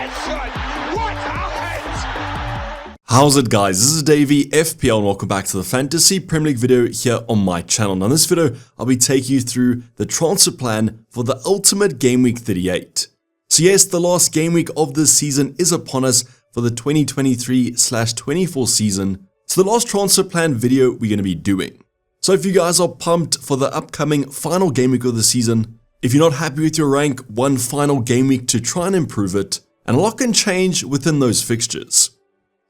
What happened? How's it, guys? This is Dayvy, FPL, and welcome back to the Fantasy Premier League video here on my channel. Now in this video, I'll be taking you through the transfer plan for the ultimate game week 38. So yes, the last game week of this season is upon us for the 2023/24 season. So the last transfer plan video we're going to be doing. So if you guys are pumped for the upcoming final game week of the season, if you're not happy with your rank, one final game week to try and improve it, and a lot can change within those fixtures.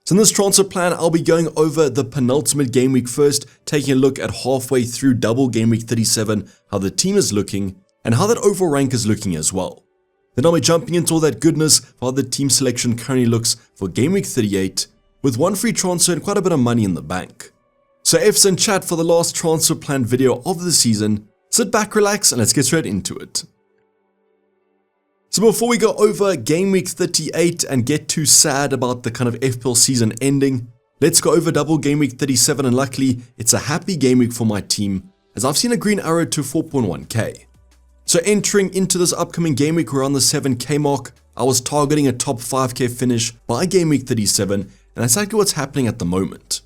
So in this transfer plan, I'll be going over the penultimate game week first, taking a look at halfway through double game week 37, how the team is looking, and how that overall rank is looking as well. Then I'll be jumping into all that goodness for how the team selection currently looks for game week 38, with one free transfer and quite a bit of money in the bank. So F's and chat for the last transfer plan video of the season. Sit back, relax, and let's get straight into it. So before we go over game week 38 and get too sad about the kind of FPL season ending, let's go over double game week 37, and luckily it's a happy game week for my team as I've seen a green arrow to 4.1k. So entering into this upcoming game week around the 7k mark, I was targeting a top 5k finish by game week 37, and that's exactly what's happening at the moment.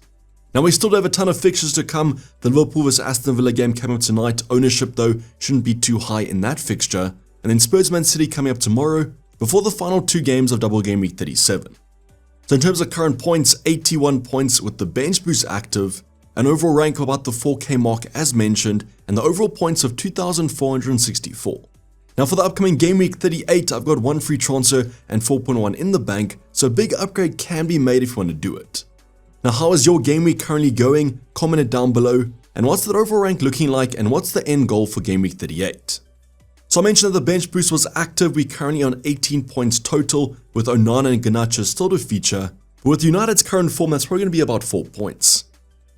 Now we still have a ton of fixtures to come. The Liverpool vs Aston Villa game coming up tonight. Ownership though shouldn't be too high in that fixture. And then Spurs Man City coming up tomorrow before the final two games of double game week 37. So in terms of current points, 81 points with the bench boost active, an overall rank of about the 4k mark as mentioned, and the overall points of 2,464. Now for the upcoming game week 38, I've got one free transfer and 4.1 in the bank, so a big upgrade can be made if you want to do it. Now how is your game week currently going? Comment it down below. And what's that overall rank looking like, and what's the end goal for game week 38? So I mentioned that the bench boost was active. We're currently on 18 points total, with Onana and Garnacho still to feature. But with United's current form, that's probably going to be about 4 points.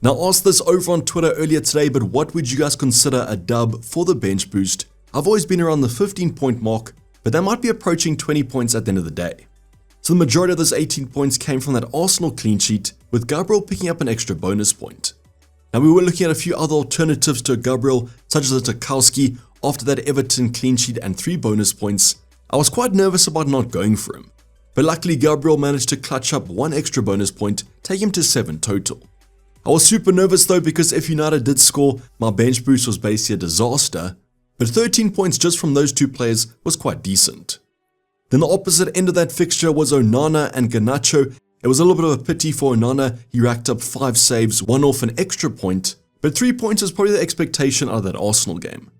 Now I asked this over on Twitter earlier today, but what would you guys consider a dub for the bench boost? I've always been around the 15 point mark, but that might be approaching 20 points at the end of the day. So the majority of those 18 points came from that Arsenal clean sheet, with Gabriel picking up an extra bonus point. Now we were looking at a few other alternatives to Gabriel, such as a Tarkowski after that Everton clean sheet and 3 bonus points. I was quite nervous about not going for him, but luckily Gabriel managed to clutch up 1 extra bonus point, take him to 7 total. I was super nervous though, because if United did score, my bench boost was basically a disaster, but 13 points just from those 2 players was quite decent. Then the opposite end of that fixture was Onana and Garnacho. It was a little bit of a pity for Onana. He racked up 5 saves, 1 off an extra point, but 3 points is probably the expectation out of that Arsenal game.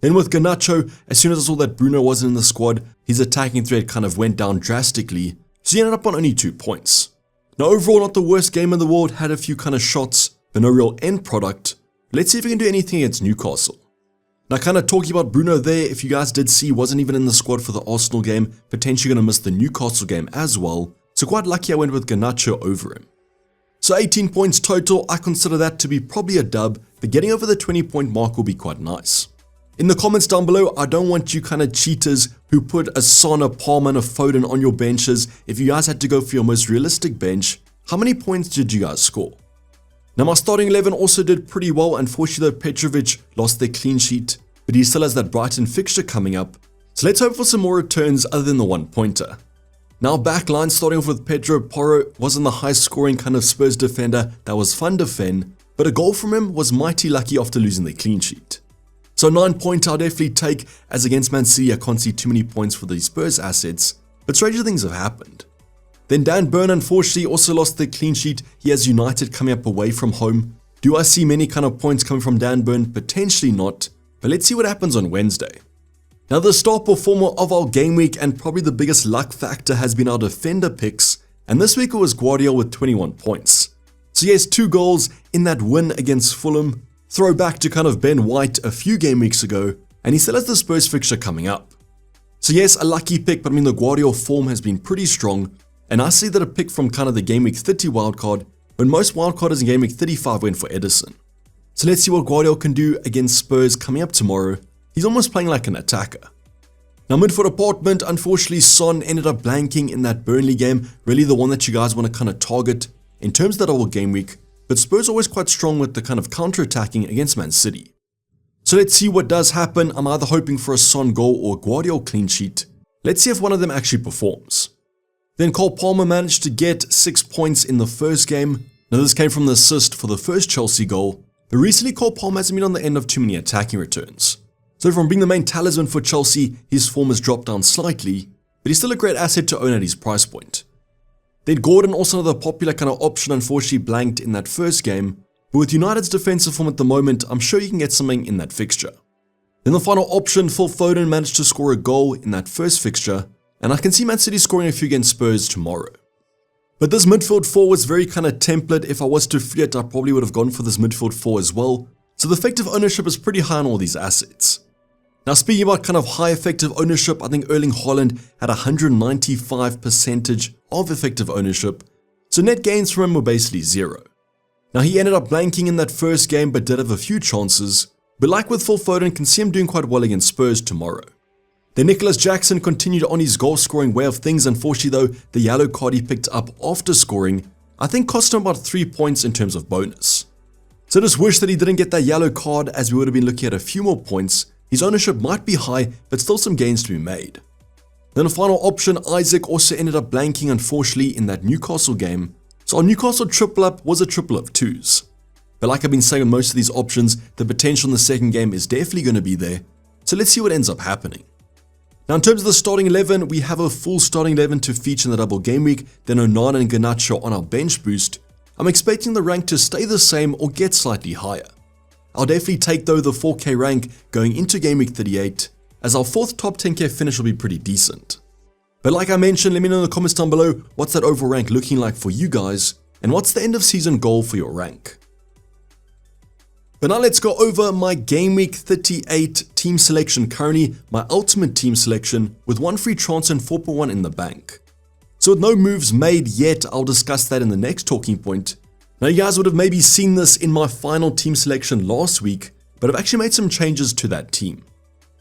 Then with Garnacho, as soon as I saw that Bruno wasn't in the squad, his attacking threat kind of went down drastically, so he ended up on only 2 points. Now overall, not the worst game in the world, had a few kind of shots, but no real end product. Let's see if we can do anything against Newcastle. Now kind of talking about Bruno there, if you guys did see, wasn't even in the squad for the Arsenal game, potentially going to miss the Newcastle game as well, so quite lucky I went with Garnacho over him. So 18 points total, I consider that to be probably a dub, but getting over the 20 point mark will be quite nice. In the comments down below, I don't want you kind of cheaters who put a Son, a Palmer and a Foden on your benches. If you guys had to go for your most realistic bench, how many points did you guys score? Now my starting 11 also did pretty well. Unfortunately though, Petrovic lost their clean sheet, but he still has that Brighton fixture coming up. So let's hope for some more returns other than the 1 pointer. Now back line, starting off with Pedro Porro, wasn't the high scoring kind of Spurs defender that was fun to defend, but a goal from him was mighty lucky after losing their clean sheet. So 9 points I'll definitely take, as against Man City I can't see too many points for the Spurs assets, but stranger things have happened. Then Dan Burn unfortunately also lost their clean sheet. He has United coming up away from home. Do I see many kind of points coming from Dan Burn? Potentially not, but let's see what happens on Wednesday. Now the star performer of our game week and probably the biggest luck factor has been our defender picks, and this week it was Guardiola with 21 points. So yes, 2 goals in that win against Fulham. Throwback to kind of Ben White a few game weeks ago, and he still has the Spurs fixture coming up. So yes, a lucky pick, but I mean the Guardiola form has been pretty strong, and I see that a pick from kind of the game week 30 wildcard, when most wildcarders in game week 35 went for Edison. So let's see what Guardiola can do against Spurs coming up tomorrow. He's almost playing like an attacker. Now midfield department, unfortunately Son ended up blanking in that Burnley game, really the one that you guys want to kind of target in terms of that whole game week. But Spurs are always quite strong with the kind of counter-attacking against Man City. So let's see what does happen. I'm either hoping for a Son goal or a Guardiola clean sheet. Let's see if one of them actually performs. Then Cole Palmer managed to get 6 points in the first game. Now this came from the assist for the first Chelsea goal, but recently Cole Palmer hasn't been on the end of too many attacking returns. So from being the main talisman for Chelsea, his form has dropped down slightly, but he's still a great asset to own at his price point. Then Gordon, also another popular kind of option, unfortunately blanked in that first game, but with United's defensive form at the moment, I'm sure you can get something in that fixture. Then the final option, Phil Foden managed to score a goal in that first fixture, and I can see Man City scoring a few against Spurs tomorrow. But this midfield 4 was very kind of template. If I was to free it, I probably would have gone for this midfield 4 as well. So the effective ownership is pretty high on all these assets. Now speaking about kind of high effective ownership, I think Erling Haaland had 195% of effective ownership, so net gains from him were basically zero. Now he ended up blanking in that first game but did have a few chances, but like with Phil Foden, can see him doing quite well against Spurs tomorrow. Then Nicholas Jackson continued on his goal scoring way of things. Unfortunately though, the yellow card he picked up after scoring, I think cost him about 3 points in terms of bonus. So I just wish that he didn't get that yellow card, as we would have been looking at a few more points. His ownership might be high, but still some gains to be made. Then a final option, Isaac also ended up blanking unfortunately in that Newcastle game. So our Newcastle triple up was a triple of 2s. But like I've been saying on most of these options, the potential in the second game is definitely going to be there. So let's see what ends up happening. Now in terms of the starting 11, we have a full starting 11 to feature in the double game week, then Onana and Garnacho on our bench boost. I'm expecting the rank to stay the same or get slightly higher. I'll definitely take though the 4K rank going into game week 38, as our 4th top 10K finish will be pretty decent. But like I mentioned, let me know in the comments down below what's that overall rank looking like for you guys, and what's the end of season goal for your rank. But now let's go over my game week 38 team selection, currently my ultimate team selection with 1 free transfer and 4.1 in the bank. So with no moves made yet, I'll discuss that in the next talking point. Now you guys would have maybe seen this in my final team selection last week, but I've actually made some changes to that team.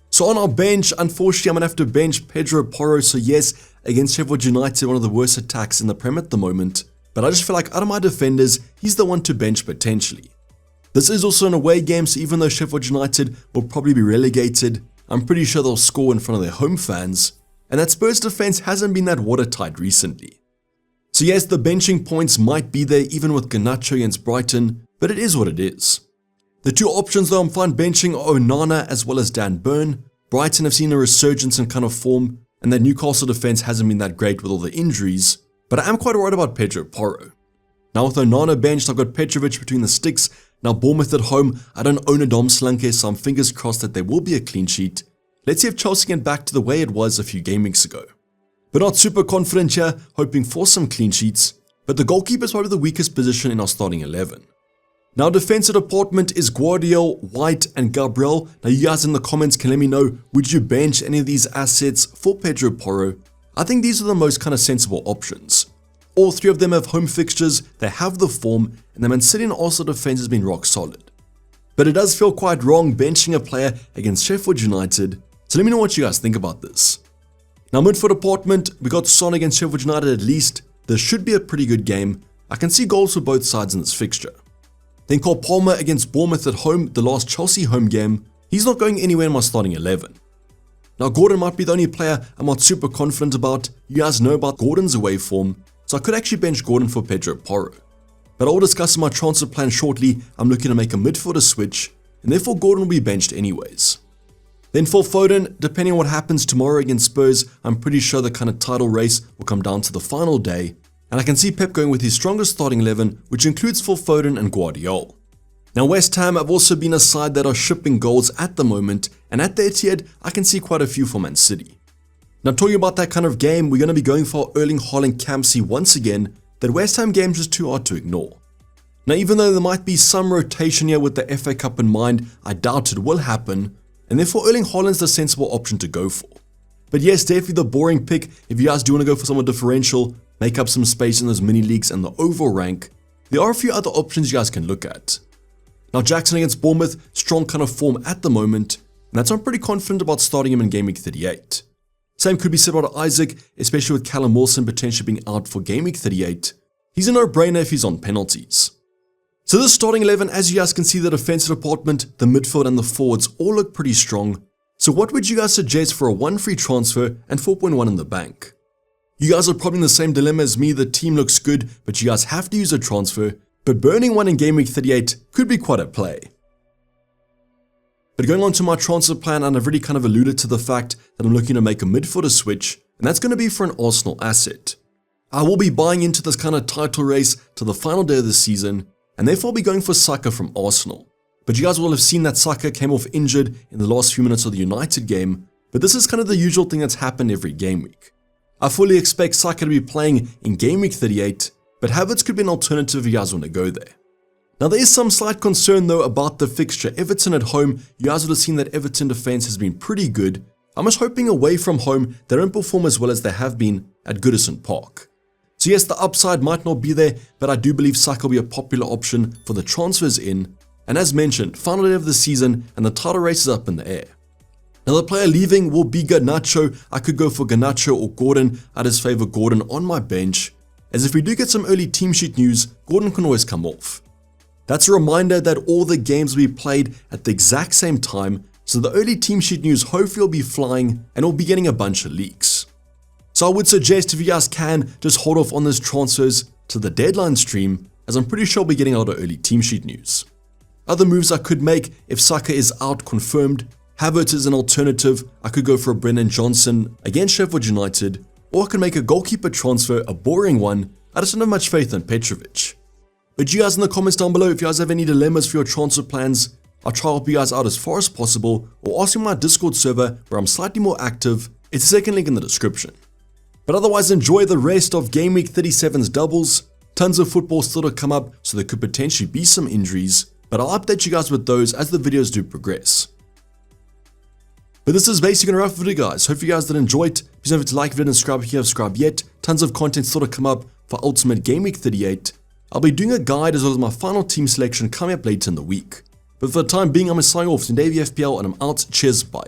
So on our bench, unfortunately I'm going to have to bench Pedro Porro. So yes, against Sheffield United, one of the worst attacks in the Prem at the moment, but I just feel like out of my defenders, he's the one to bench potentially. This is also an away game, so even though Sheffield United will probably be relegated, I'm pretty sure they'll score in front of their home fans, and that Spurs defense hasn't been that watertight recently. So yes, the benching points might be there even with Garnacho against Brighton, but it is what it is. The 2 options though I'm fine benching are Onana as well as Dan Burn. Brighton have seen a resurgence in kind of form, and that Newcastle defense hasn't been that great with all the injuries, but I am quite worried about Pedro Porro. Now with Onana benched, I've got Petrovic between the sticks. Now Bournemouth at home, I don't own a Dom Slunke, so I'm fingers crossed that there will be a clean sheet. Let's see if Chelsea get back to the way it was a few game weeks ago. But not super confident here, hoping for some clean sheets, but the goalkeeper is probably the weakest position in our starting 11. Now defensive department is Guardiola, White and Gabriel. Now you guys in the comments can let me know, would you bench any of these assets for Pedro Porro? I think these are the most kind of sensible options. All 3 of them have home fixtures, they have the form, and the Man City and Arsenal defense has been rock solid. But it does feel quite wrong benching a player against Sheffield United, so let me know what you guys think about this. Now midfield department, we got Son against Sheffield United at least. This should be a pretty good game. I can see goals for both sides in this fixture. Then Cole Palmer against Bournemouth at home, the last Chelsea home game. He's not going anywhere in my starting 11. Now Gordon might be the only player I'm not super confident about. You guys know about Gordon's away form, so I could actually bench Gordon for Pedro Porro. But I'll discuss in my transfer plan shortly. I'm looking to make a midfielder switch, and therefore Gordon will be benched anyways. Then for Foden, depending on what happens tomorrow against Spurs, I'm pretty sure the kind of title race will come down to the final day, and I can see Pep going with his strongest starting 11, which includes Phil Foden and Guardiola. Now West Ham have also been a side that are shipping goals at the moment, and at the Etihad, I can see quite a few for Man City. Now talking about that kind of game, we're going to be going for Erling Haaland Campsy once again. That West Ham game is just too hard to ignore. Now even though there might be some rotation here with the FA Cup in mind, I doubt it will happen, and therefore Erling Haaland's the sensible option to go for. But yes, definitely the boring pick. If you guys do want to go for someone differential, make up some space in those mini leagues and the overall rank, there are a few other options you guys can look at. Now Jackson against Bournemouth, strong kind of form at the moment, and that's why I'm pretty confident about starting him in game week 38. Same could be said about Isaac, especially with Callum Wilson potentially being out for game week 38. He's a no-brainer if he's on penalties. So this starting 11, as you guys can see, the defensive department, the midfield and the forwards all look pretty strong. So what would you guys suggest for a 1 free transfer and 4.1 in the bank? You guys are probably in the same dilemma as me. The team looks good, but you guys have to use a transfer. But burning one in game week 38 could be quite a play. But going on to my transfer plan, and I've already kind of alluded to the fact that I'm looking to make a midfielder switch, and that's going to be for an Arsenal asset. I will be buying into this kind of title race to the final day of the season, and therefore I'll be going for Saka from Arsenal. But you guys will have seen that Saka came off injured in the last few minutes of the United game, but this is kind of the usual thing that's happened every game week. I fully expect Saka to be playing in game week 38, but Havertz could be an alternative if you guys want to go there. Now there is some slight concern though about the fixture. Everton at home, you guys would have seen that Everton defense has been pretty good. I'm just hoping away from home they don't perform as well as they have been at Goodison Park. So yes, the upside might not be there, but I do believe Saka will be a popular option for the transfers in. And as mentioned, final day of the season and the title race is up in the air. Now the player leaving will be Garnacho. I could go for Garnacho or Gordon. I just favor Gordon on my bench, as if we do get some early team sheet news, Gordon can always come off. That's a reminder that all the games will be played at the exact same time, so the early team sheet news hopefully will be flying and we'll be getting a bunch of leaks. So I would suggest if you guys can, just hold off on those transfers to the deadline stream, as I'm pretty sure I'll be getting a lot of early team sheet news. Other moves I could make if Saka is out confirmed, Havertz is an alternative. I could go for a Brennan Johnson against Sheffield United, or I could make a goalkeeper transfer, a boring one. I just don't have much faith in Petrovic. But you guys in the comments down below, if you guys have any dilemmas for your transfer plans, I'll try to help you guys out as far as possible, or ask me my Discord server where I'm slightly more active. It's the second link in the description. But otherwise, enjoy the rest of Game Week 37's doubles. Tons of football still to come up, so there could potentially be some injuries, but I'll update you guys with those as the videos do progress. But this is basically a rough video, guys. Hope you guys did enjoy it. Please don't forget to like the video and subscribe if you haven't subscribed yet. Tons of content still to come up for Ultimate Game Week 38. I'll be doing a guide as well as my final team selection coming up later in the week. But for the time being, I'm signing off to Dayvy FPL and I'm out. Cheers, bye.